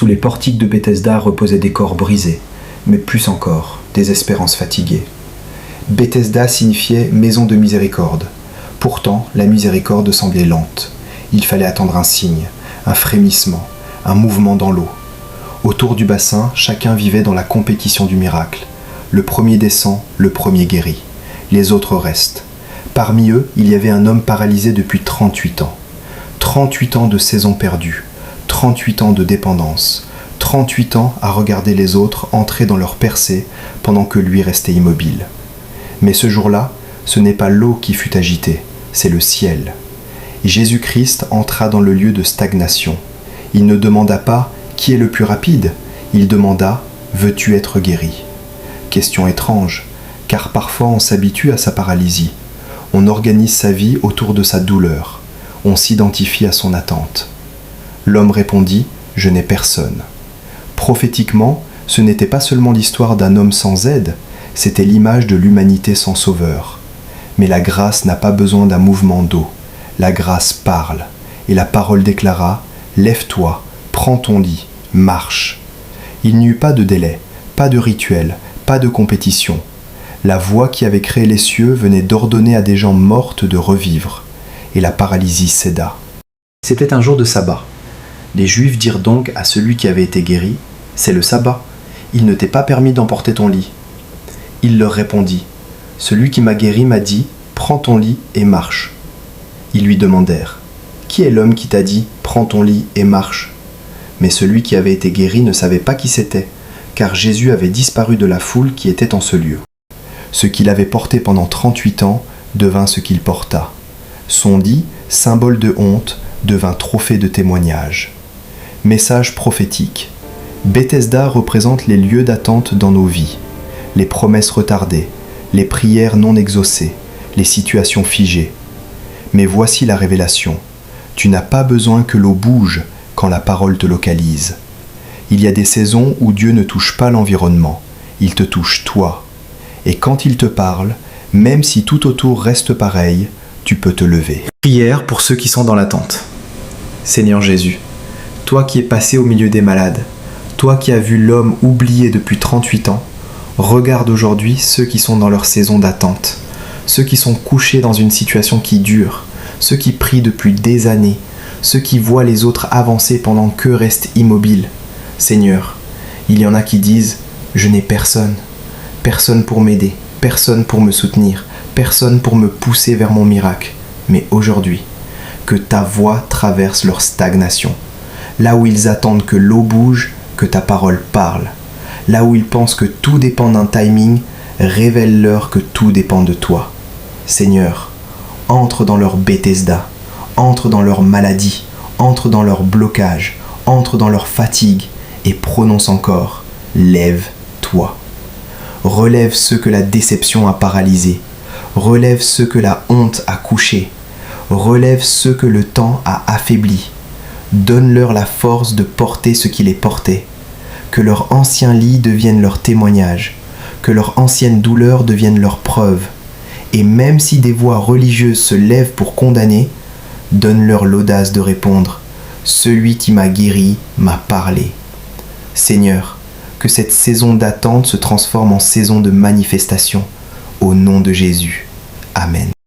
Sous les portiques de Bethesda reposaient des corps brisés, mais plus encore, des espérances fatiguées. Bethesda signifiait maison de miséricorde. Pourtant, la miséricorde semblait lente. Il fallait attendre un signe, un frémissement, un mouvement dans l'eau. Autour du bassin, chacun vivait dans la compétition du miracle. Le premier descend, le premier guérit. Les autres restent. Parmi eux, il y avait un homme paralysé depuis 38 ans. 38 ans de saison perdue, 38 ans de dépendance, 38 ans à regarder les autres entrer dans leur percée pendant que lui restait immobile. Mais ce jour-là, ce n'est pas l'eau qui fut agitée, c'est le ciel. Jésus-Christ entra dans le lieu de stagnation. Il ne demanda pas « Qui est le plus rapide ?» Il demanda « Veux-tu être guéri ?» Question étrange, car parfois on s'habitue à sa paralysie. On organise sa vie autour de sa douleur. On s'identifie à son attente. L'homme répondit « Je n'ai personne ». Prophétiquement, ce n'était pas seulement l'histoire d'un homme sans aide, c'était l'image de l'humanité sans sauveur. Mais la grâce n'a pas besoin d'un mouvement d'eau. La grâce parle. Et la parole déclara « Lève-toi, prends ton lit, marche ». Il n'y eut pas de délai, pas de rituel, pas de compétition. La voix qui avait créé les cieux venait d'ordonner à des gens mortes de revivre. Et la paralysie céda. C'était un jour de sabbat. Les Juifs dirent donc à celui qui avait été guéri « C'est le sabbat, il ne t'est pas permis d'emporter ton lit ». Il leur répondit « Celui qui m'a guéri m'a dit « Prends ton lit et marche ». Ils lui demandèrent « Qui est l'homme qui t'a dit « Prends ton lit et marche » ?» Mais celui qui avait été guéri ne savait pas qui c'était, car Jésus avait disparu de la foule qui était en ce lieu. Ce qu'il avait porté pendant 38 ans devint ce qu'il porta. Son lit, symbole de honte, devint trophée de témoignage. Message prophétique. Bethesda représente les lieux d'attente dans nos vies, les promesses retardées, les prières non exaucées, les situations figées. Mais voici la révélation. Tu n'as pas besoin que l'eau bouge quand la parole te localise. Il y a des saisons où Dieu ne touche pas l'environnement, il te touche toi. Et quand il te parle, même si tout autour reste pareil, tu peux te lever. Prière pour ceux qui sont dans l'attente. Seigneur Jésus, toi qui es passé au milieu des malades, toi qui as vu l'homme oublié depuis 38 ans, regarde aujourd'hui ceux qui sont dans leur saison d'attente, ceux qui sont couchés dans une situation qui dure, ceux qui prient depuis des années, ceux qui voient les autres avancer pendant qu'eux restent immobiles. Seigneur, il y en a qui disent « Je n'ai personne, personne pour m'aider, personne pour me soutenir, personne pour me pousser vers mon miracle. » Mais aujourd'hui, que ta voix traverse leur stagnation. Là où ils attendent que l'eau bouge, que ta parole parle. Là où ils pensent que tout dépend d'un timing, révèle-leur que tout dépend de toi. Seigneur, entre dans leur Bethesda, entre dans leur maladie, entre dans leur blocage, entre dans leur fatigue et prononce encore « Lève-toi ». Relève ceux que la déception a paralysés, relève ceux que la honte a couchés, relève ceux que le temps a affaiblis. Donne-leur la force de porter ce qui les portait, que leur ancien lit devienne leur témoignage, que leur ancienne douleur devienne leur preuve. Et même si des voix religieuses se lèvent pour condamner, donne-leur l'audace de répondre « Celui qui m'a guéri m'a parlé ». Seigneur, que cette saison d'attente se transforme en saison de manifestation. Au nom de Jésus. Amen.